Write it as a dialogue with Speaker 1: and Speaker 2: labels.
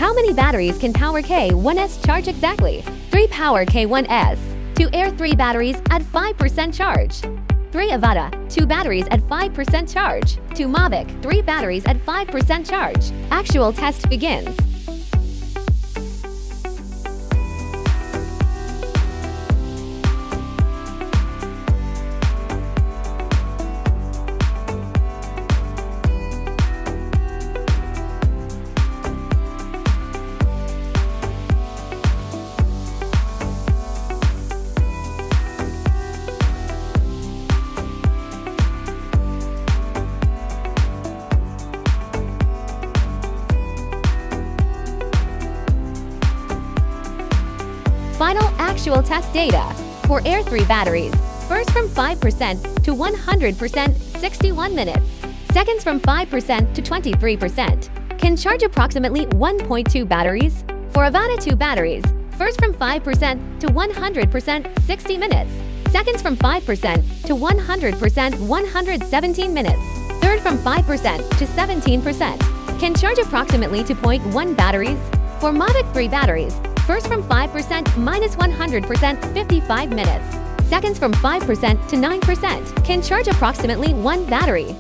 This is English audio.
Speaker 1: How many batteries can power K1S charge exactly? 3 power K1S. 2 Air 3 batteries at 5% charge. 3 Avata, 2 batteries at 5% charge. 2 Mavic3 batteries at 5% charge. Actual test begins. Final actual test data for Air 3 batteries. First from 5% to 100%, 61 minutes. Seconds from 5% to 23%. Can charge approximately 1.2 batteries. For Avata 2 batteries, first from 5% to 100%, 60 minutes. Seconds from 5% to 100%, 117 minutes. Third from 5% to 17%. Can charge approximately 2.1 batteries. For Mavic3 batteries, first from 5% minus 100%, 55 minutes. Seconds from 5% to 9%. Can charge approximately 1 battery.